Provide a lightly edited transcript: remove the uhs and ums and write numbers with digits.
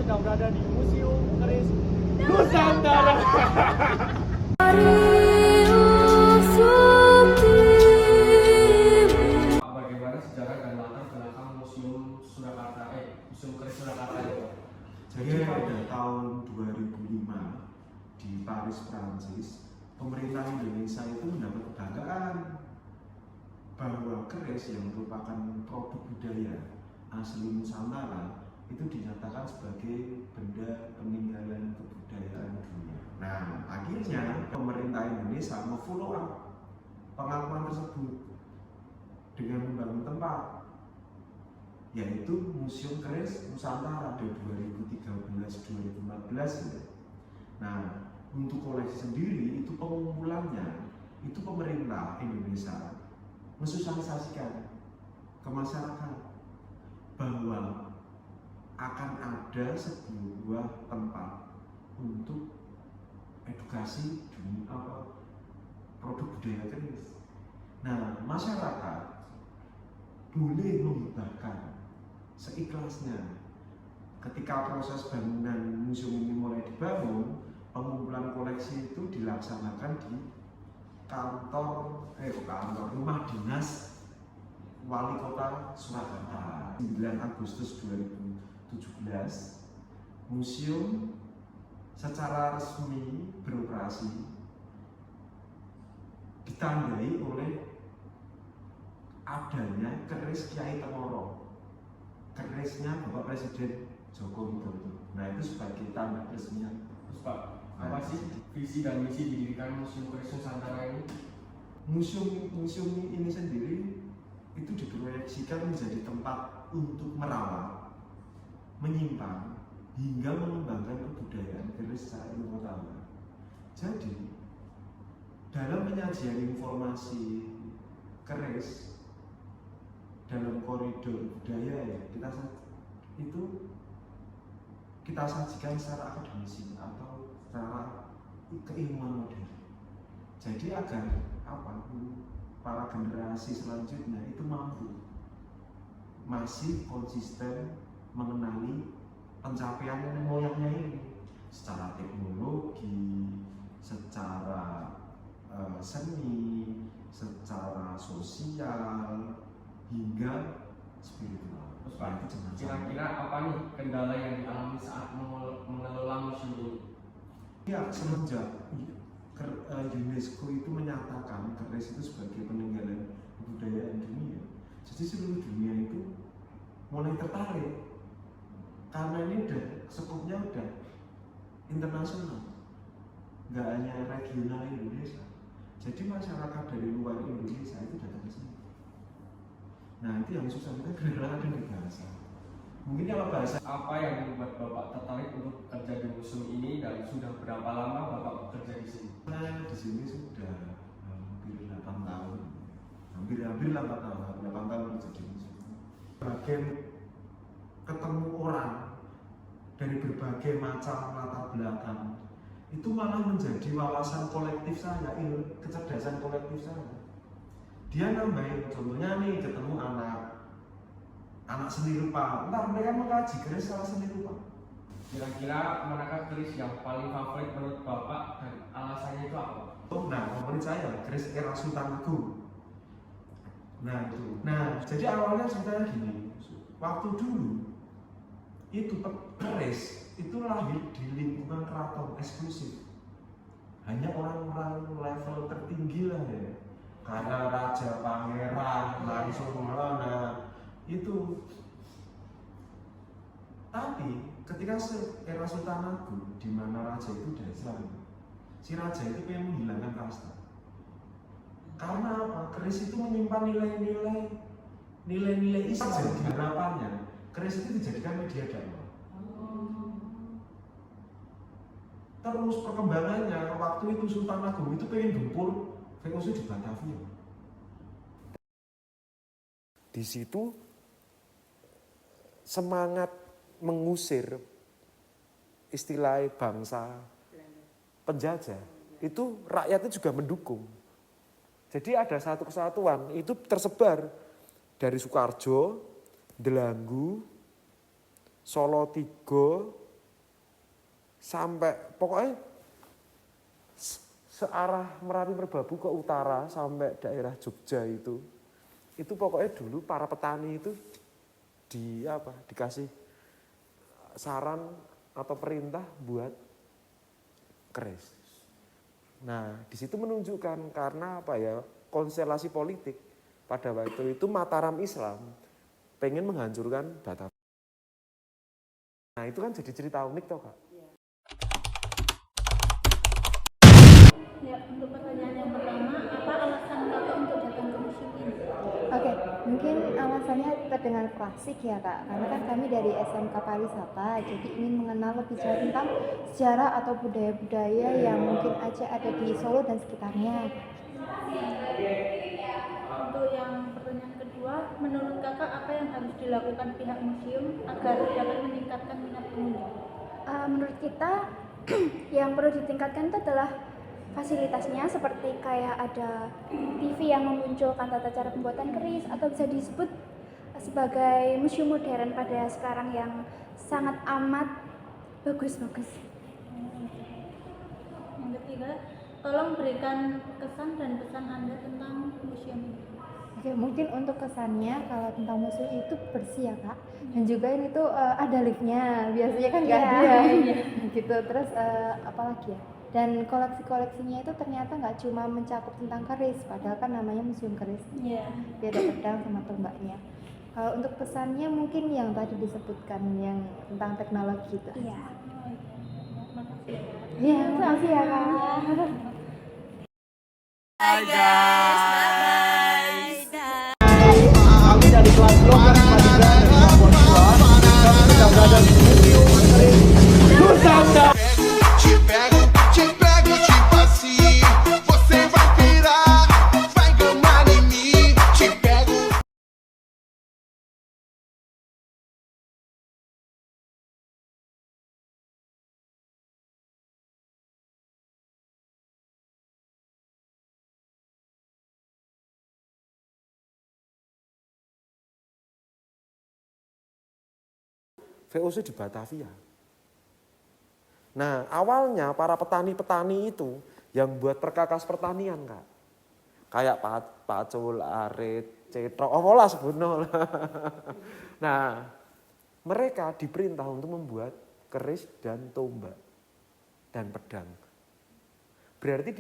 sedang berada di Museum Keris Nusantara. Bagaimana sejarah dan latar belakang Museum Museum Keris Surakarta itu? Jadi pada tahun 2005 di Paris, Prancis, pemerintah Indonesia itu mendapat kebanggaan bahwa keris yang merupakan produk budaya asli Nusantara itu dinyatakan sebagai benda peninggalan kebudayaan dunia. Nah, akhirnya pemerintah Indonesia memfollow up pengakuan tersebut dengan membangun tempat, yaitu Museum Keris Nusantara dari 2013-2014. Nah, untuk koleksi sendiri itu pengumpulannya itu pemerintah Indonesia mensosialisasikan ke masyarakat bahwa akan ada sebuah tempat untuk edukasi dunia produk budaya keris. Nah, masyarakat boleh menghibahkan seikhlasnya. Ketika proses bangunan museum ini mulai dibangun, pengumpulan koleksi itu dilaksanakan di rumah dinas Wali Kota Surakarta. 9 Agustus 2017, museum secara resmi beroperasi, ditandai oleh adanya keris Kiai Tengoro, kerisnya Bapak Presiden Joko Widodo. Nah, itu sebagai tanda resminya. Terus Pak, apa sih visi dan misi didirikan Museum Keris Nusantara ini? Museum ini sendiri itu diproyeksikan menjadi tempat untuk merawat, menyimpan, hingga mengembangkan kebudayaan keris secara ilmu pengetahuan. Jadi, dalam penyajian informasi keris dalam koridor budaya kita sajikan secara akademisi atau secara keilmuan modern. Jadi agar para generasi selanjutnya itu masih konsisten mengenali pencapaian moyangnya ini secara teknologi, secara seni, secara sosial, hingga spiritual. Terus Pak, kira-kira apa nih kendala yang dialami saat mengelola museum ini? Ya, semenjak UNESCO itu menyatakan keris itu sebagai peninggalan kebudayaan dunia, jadi seluruh dunia itu mulai tertarik karena ini skopnya udah internasional, nggak hanya regional Indonesia. Jadi masyarakat dari luar Indonesia itu datang ke sini. Nah, itu yang susah, kita kedengaran di bahasa. Mungkin kalau bahasa apa yang membuat Bapak tertarik untuk bekerja di museum ini dan sudah berapa lama Bapak bekerja di sini? Saya di sini sudah hampir 8 tahun. Hampir 8 tahun kerja di museum. Bagian ketemu orang dari berbagai macam latar belakang itu malah menjadi wawasan kolektif saya, kecerdasan kolektif saya. Dia nambahin, contohnya nih ketemu anak seni rupa, entah mereka mengkaji keris secara seni rupa. Kira-kira manakah keris yang paling favorit menurut Bapak dan alasannya itu apa? Nah, favorit saya keris era Sultan Agung. Nah, itu. Nah, jadi awalnya ceritanya gini. Waktu dulu itu keris itu lahir di lingkungan keraton eksklusif. Hanya orang-orang level tertinggi lah ya. Karena raja, pangeran, langsung mana itu. Tapi ketika era Sultan Agung, di mana raja itu dasar, si raja itu pengen menghilangkan kasta. Karena apa? Keris itu menyimpan nilai-nilai Islam. Harapannya keris itu dijadikan media dakwah. Terus perkembangannya waktu itu Sultan Agung itu pengen gempur VOC di Batavia. Di situ semangat mengusir istilah bangsa penjajah itu rakyatnya juga mendukung. Jadi ada satu kesatuan itu tersebar dari Sukarjo, Delanggu, Solo Tigo, sampai pokoknya searah Merapi Merbabu ke utara sampai daerah Jogja itu pokoknya dulu para petani itu dikasih saran atau perintah buat keris. Nah, di situ menunjukkan karena konstelasi politik pada waktu itu Mataram Islam pengen menghancurkan Batavia. Nah, itu kan jadi cerita unik toh, Kak. Ya, untuk pertanyaan yang pertama, apa alasan Kakak untuk datang ke museum ini? Oke, mungkin alasannya terdengar klasik ya Kak, karena kan kami dari SMK Pariwisata, jadi ingin mengenal lebih jauh tentang sejarah atau budaya-budaya yang mungkin aja ada di Solo dan sekitarnya. Untuk yang pertanyaan kedua, menurut Kakak apa yang harus dilakukan pihak museum agar dapat meningkatkan minat pengunjung? Menurut kita yang perlu ditingkatkan itu adalah fasilitasnya, seperti kayak ada TV yang memunculkan tata cara pembuatan keris, atau bisa disebut sebagai museum modern pada sekarang yang sangat amat bagus-bagus. Yang ketiga, tolong berikan kesan dan pesan Anda tentang museum ini. Oke, mungkin untuk kesannya kalau tentang museum itu bersih ya Kak, dan juga ini tuh ada liftnya, biasanya kan nggak ada gitu. Terus apalagi ya, dan koleksi-koleksinya itu ternyata nggak cuma mencakup tentang keris, padahal kan namanya museum keris. Iya. Dia ada pedang sama tombaknya. Kalau untuk pesannya mungkin yang tadi disebutkan yang tentang teknologi itu. Iya. Makasih ya. Iya, makasih ya Kak. Bye guys, bye-bye. Kami dari kelas blok yang Madura dari Labuan Tua, kami sudah berada di Museum Keris Nusantara. Te pego, tipo assim. Você vai pirar, vai gamar em mim. Te pego. VOC di Batavia. Nah, awalnya para petani-petani itu yang buat perkakas pertanian, Kak. Kayak pacul, arit, cetrok, lah sebutno. Nah, mereka diperintah untuk membuat keris dan tombak dan pedang. Berarti